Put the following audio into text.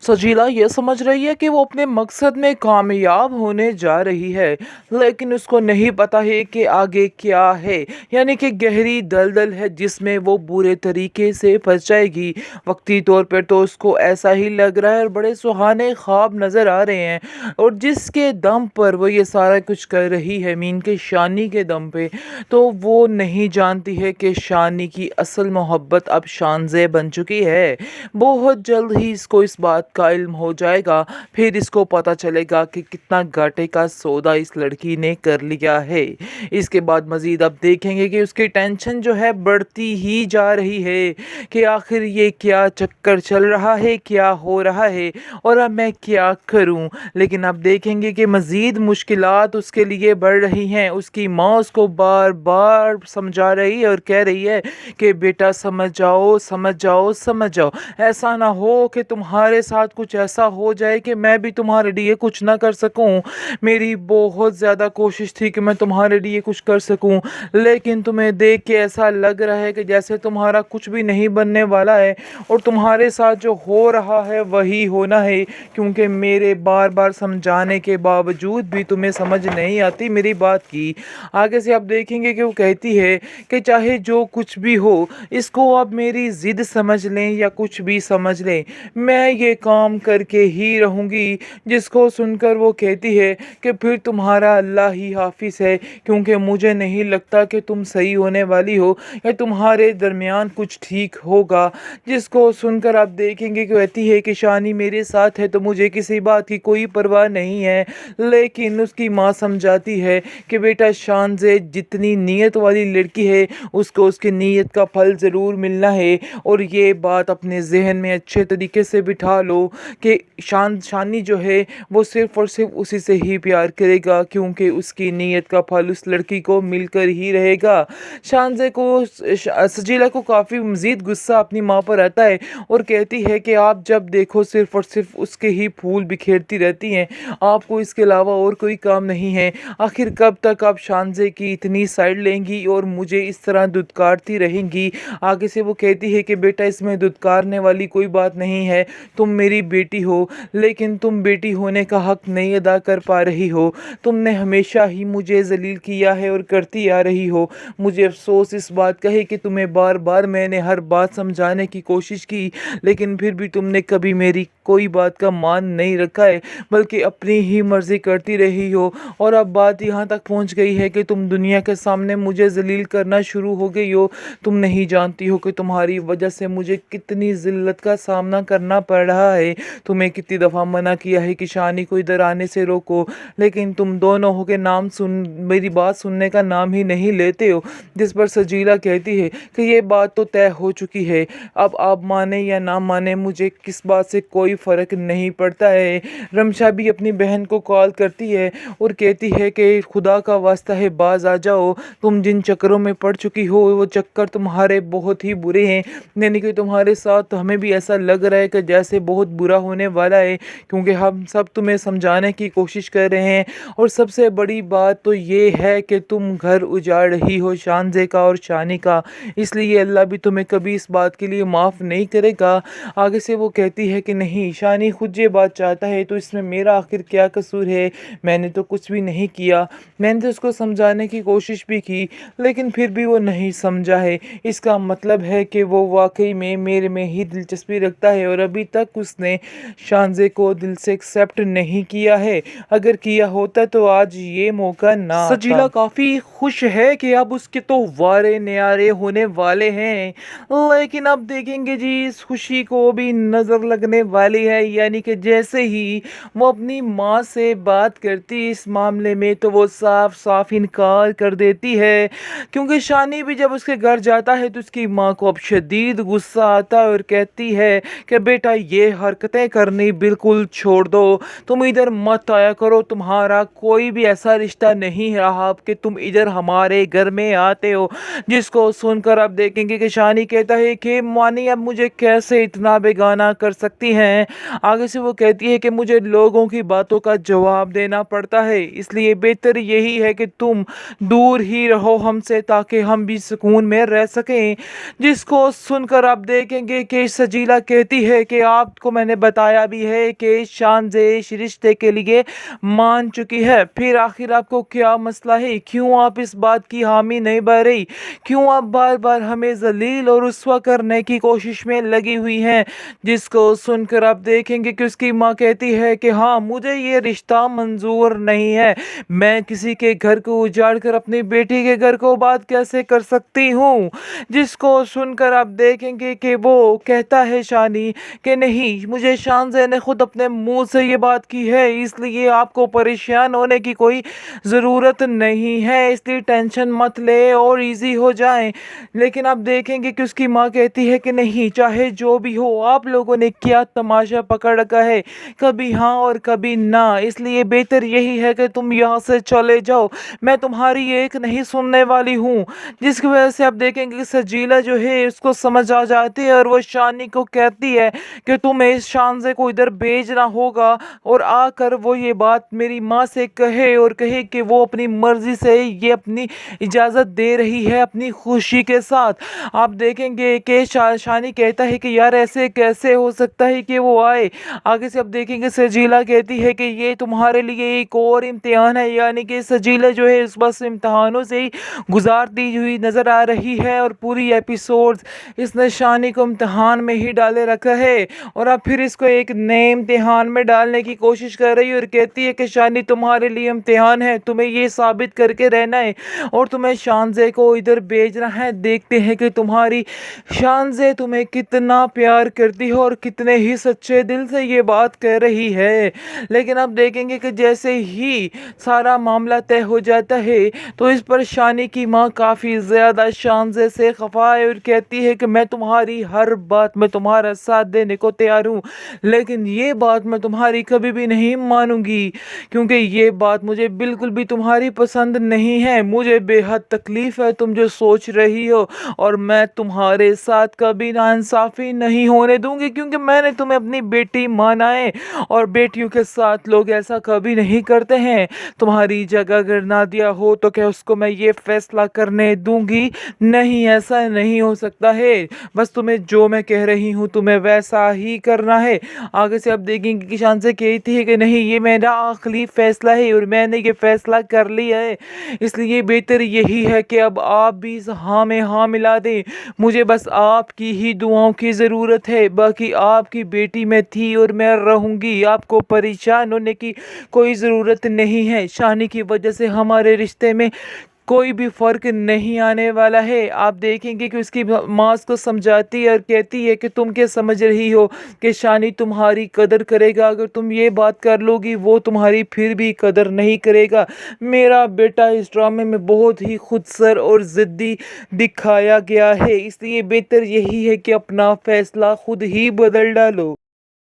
सजीला ये समझ रही है कि वो अपने मकसद में कामयाब होने जा रही है, लेकिन उसको नहीं पता है कि आगे क्या है। यानी कि गहरी दलदल है जिसमें वो बुरे तरीके से फंस जाएगी। वक्ती तौर पर तो उसको ऐसा ही लग रहा है और बड़े सुहाने ख्वाब नज़र आ रहे हैं, और जिसके दम पर वो ये सारा कुछ कर रही है, मीन के शानी के दम पे, तो वो नहीं जानती है कि शानी की असल मोहब्बत अब शानज़े बन चुकी है। बहुत जल्द ही इसको इस बात का इल्म हो जाएगा। फिर इसको पता चलेगा कि कितना घाटे का सौदा इस लड़की ने कर लिया है। इसके बाद मज़ीद अब देखेंगे कि उसकी टेंशन जो है बढ़ती ही जा रही है कि आखिर ये क्या चक्कर चल रहा है, क्या हो रहा है, और अब मैं क्या करूं। लेकिन अब देखेंगे कि मज़ीद मुश्किलात उसके लिए बढ़ रही हैं। उसकी माँ उसको बार बार समझा रही है और कह रही है कि बेटा समझ जाओ, समझ जाओ, समझ जाओ। ऐसा ना हो कि तुम्हारे साथ कुछ ऐसा हो जाए कि मैं भी तुम्हारे लिए कुछ ना कर सकूं। मेरी बहुत ज़्यादा कोशिश थी कि मैं तुम्हारे लिए कुछ कर सकूं, लेकिन तुम्हें देख के ऐसा लग रहा है कि जैसे तुम्हारा कुछ भी नहीं बनने वाला है, और तुम्हारे साथ जो हो रहा है वही होना है, क्योंकि मेरे बार बार समझाने के बावजूद भी तुम्हें समझ नहीं आती मेरी बात की। आगे से आप देखेंगे कि वो कहती है कि चाहे जो कुछ भी हो, इसको आप मेरी ज़िद समझ लें या कुछ भी समझ लें, मैं ये काम करके ही रहूँगी। जिसको सुनकर वो कहती है कि फिर तुम्हारा अल्लाह ही हाफिज़ है, क्योंकि मुझे नहीं लगता कि तुम सही होने वाली हो या तुम्हारे दरमियान कुछ ठीक होगा। जिसको सुनकर आप देखेंगे कि कहती है कि शानी मेरे साथ है तो मुझे किसी बात की कोई परवाह नहीं है। लेकिन उसकी माँ समझाती है कि बेटा शान से जितनी नीयत वाली लड़की है, उसको उसकी नीयत का फल ज़रूर मिलना है। और ये बात अपने जहन में अच्छे तरीके से बिठा लो कि शानी जो है वो सिर्फ़ और सिर्फ उसी से ही प्यार करेगा, क्योंकि उसकी नीयत का फल उस लड़की को मिलकर ही रहेगा। शानज़े को सजीला को काफ़ी मज़ीद गुस्सा अपनी माँ पर आता है और कहती है कि आप जब देखो सिर्फ़ और सिर्फ उसके ही फूल बिखेरती रहती हैं, आपको इसके अलावा और कोई काम नहीं है। आखिर कब तक आप शानज़े की इतनी साइड लेंगी और मुझे इस तरह दुत्कारती रहेंगी। आगे से वो कहती है कि बेटा इसमें दुत्कारने वाली कोई बात नहीं है, तुम मेरी बेटी हो, लेकिन तुम बेटी होने का हक नहीं अदा कर पा रही हो। तुमने हमेशा ही मुझे जलील किया है और करती आ रही हो। मुझे अफसोस इस बात का है कि तुम्हें बार बार मैंने हर बात समझाने की कोशिश की, लेकिन फिर भी तुमने कभी मेरी कोई बात का मान नहीं रखा है, बल्कि अपनी ही मर्ज़ी करती रही हो। और अब बात यहाँ तक पहुँच गई है कि तुम दुनिया के सामने मुझे जलील करना शुरू हो गई हो। तुम नहीं जानती हो कि तुम्हारी वजह से मुझे कितनी ज़िल्लत का सामना करना पड़ रहा है। तुम्हें कितनी दफ़ा मना किया है कि शानी को इधर आने से रोको, लेकिन तुम दोनों हो के मेरी बात सुनने का नाम ही नहीं लेते हो। जिस पर सजीला कहती है कि ये बात तो तय हो चुकी है, अब आप माने या ना माने मुझे किस बात से कोई फ़र्क नहीं पड़ता है। रमशा भी अपनी बहन को कॉल करती है और कहती है कि खुदा का वास्ता है बाज आ जाओ, तुम जिन चक्करों में पड़ चुकी हो वो चक्कर तुम्हारे बहुत ही बुरे हैं। यानी कि तुम्हारे साथ हमें भी ऐसा लग रहा है कि जैसे बहुत बुरा होने वाला है, क्योंकि हम सब तुम्हें समझाने की कोशिश कर रहे हैं। और सबसे बड़ी बात तो ये है कि तुम घर उजाड़ रही हो शानज़े का और शानी का, इसलिए अल्लाह भी तुम्हें कभी इस बात के लिए माफ़ नहीं करेगा। आगे से वो कहती है कि नहीं, शानी खुद ये बात चाहता है तो इसमें मेरा आखिर क्या कसूर है। मैंने तो कुछ भी नहीं किया, मैंने तो उसको समझाने की कोशिश भी की, लेकिन फिर भी वो नहीं समझा है। इसका मतलब है कि वो वाकई में मेरे में ही दिलचस्पी रखता है और अभी तक उसने शानज़े को दिल से एक्सेप्ट नहीं किया है। अगर किया होता तो आज ये मौका ना आता। सजीला काफ़ी खुश है कि अब उसके तो वारे न्यारे होने वाले हैं, लेकिन अब देखेंगे जी इस खुशी को भी नज़र लगने वाली है। यानी कि जैसे ही वो अपनी माँ से बात करती इस मामले में, तो वो साफ साफ इनकार कर देती है, क्योंकि शानी भी जब उसके घर जाता है तो उसकी माँ को अब शदीद गुस्सा आता है और कहती है कि बेटा ये हरकतें करनी बिल्कुल छोड़ दो, तुम इधर मत आया करो, तुम्हारा कोई भी ऐसा रिश्ता नहीं रहा कि तुम इधर हमारे घर में आते हो। जिसको सुनकर अब देखेंगे कि शानी कहता है कि मानी अब मुझे कैसे इतना बेगाना कर सकती हैं। आगे से वो कहती है कि मुझे लोगों की बातों का जवाब देना पड़ता है, इसलिए बेहतर यही है कि तुम दूर ही रहो हमसे, ताकि हम भी सुकून में रह सकें। जिसको सुनकर आप देखेंगे कि सजीला कहती है कि आपको मैंने बताया भी है कि शानज़े इस रिश्ते के लिए मान चुकी है। फिर आखिर आपको क्या मसला है? क्यों आप इस बात की हामी नहीं भर रही? क्यों आप बार बार हमें जलील और रुस्वा करने की कोशिश में लगी हुई हैं? जिसको सुनकर आप देखेंगे कि उसकी माँ कहती है कि हाँ, मुझे ये रिश्ता मंजूर नहीं है। मैं किसी के घर को उजाड़ कर अपनी बेटी के घर को बात कैसे कर सकती हूँ? जिसको सुनकर आप देखेंगे कि वो कहता है शानी कि नहीं, मुझे शानज़े ने खुद अपने मुंह से ये बात की है, इसलिए आपको परेशान होने की कोई ज़रूरत नहीं है, इसलिए टेंशन मत ले और इजी हो जाए। लेकिन आप देखेंगे कि उसकी माँ कहती है कि नहीं, चाहे जो भी हो, आप लोगों ने क्या तमाशा पकड़ रखा है, कभी हाँ और कभी ना, इसलिए बेहतर यही है कि तुम यहाँ से चले जाओ, मैं तुम्हारी एक नहीं सुनने वाली हूँ। जिसकी वजह से आप देखेंगे कि सजीला जो है उसको समझ आ जाती है और वो शानी को कहती है कि तुम्हें इस शानज़े को इधर भेजना होगा और आकर वो ये बात मेरी माँ से कहे और कहे कि वो अपनी मर्जी से ये अपनी इजाज़त दे रही है अपनी खुशी के साथ। आप देखेंगे कि शानी कहता है कि यार ऐसे कैसे हो सकता है कि वो आए। आगे से आप देखेंगे सजीला कहती है कि ये तुम्हारे लिए एक और इम्तिहान है, यानी कि सजीला जो है इस बस इम्तिहानों से ही गुजारती हुई नज़र आ रही है और पूरी एपिसोड्स इसने शानी को इम्तिहान में ही डाले रखा है और अब फिर इसको एक नए इम्तिहान में डालने की कोशिश कर रही है और कहती है कि शानी तुम्हारे लिए इम्तिहान है, तुम्हें ये साबित करके रहना है और तुम्हें शानज़े को इधर भेजना है। देखते हैं कि तुम्हारी शानज़े तुम्हें कितना प्यार करती है और कितने ही सच्चे दिल से ये बात कह रही है। लेकिन अब देखेंगे कि जैसे ही सारा मामला तय हो जाता है तो इस पर शानी की माँ काफ़ी ज़्यादा शानज़े से खफा है और कहती है कि मैं तुम्हारी हर बात में तुम्हारा साथ देने को तैयार हूँ, लेकिन ये बात मैं तुम्हारी कभी भी नहीं मानूंगी, क्योंकि ये बात मुझे बिल्कुल भी तुम्हारी पसंद नहीं है। मुझे बेहद तकलीफ़ है तुम जो सोच रही हो और मैं तुम्हारे साथ कभी नाइंसाफ़ी नहीं होने दूंगी, क्योंकि मैंने तुम्हें अपनी बेटी माना है और बेटियों के साथ लोग ऐसा कभी नहीं करते हैं। तुम्हारी जगह अगर नादिया हो तो क्या उसको मैं ये फैसला करने दूंगी? नहीं, ऐसा नहीं हो सकता है। बस तुम्हें जो मैं कह रही हूँ तुम्हें वैसा ही करना है। आगे से आप देखेंगे कि शान से कहती है कि नहीं, ये मेरा आखिरी फैसला है और मैंने ये फैसला कर लिया है, इसलिए बेहतर यही है कि अब आप भी इस हाँ में हाँ मिला दें। मुझे बस आपकी ही दुआओं की ज़रूरत है, बाकी आपकी बेटी मैं थी और मैं रहूँगी, आपको परेशान होने की कोई ज़रूरत नहीं है। शानी की वजह से हमारे रिश्ते में कोई भी फ़र्क नहीं आने वाला है। आप देखेंगे कि उसकी माँ उसको समझाती है और कहती है कि तुम क्या समझ रही हो कि शानी तुम्हारी कदर करेगा? अगर तुम ये बात कर लोगी वो तुम्हारी फिर भी कदर नहीं करेगा। मेरा बेटा इस ड्रामे में बहुत ही खुदसर और ज़िद्दी दिखाया गया है, इसलिए बेहतर यही है कि अपना फ़ैसला खुद ही बदल डालो।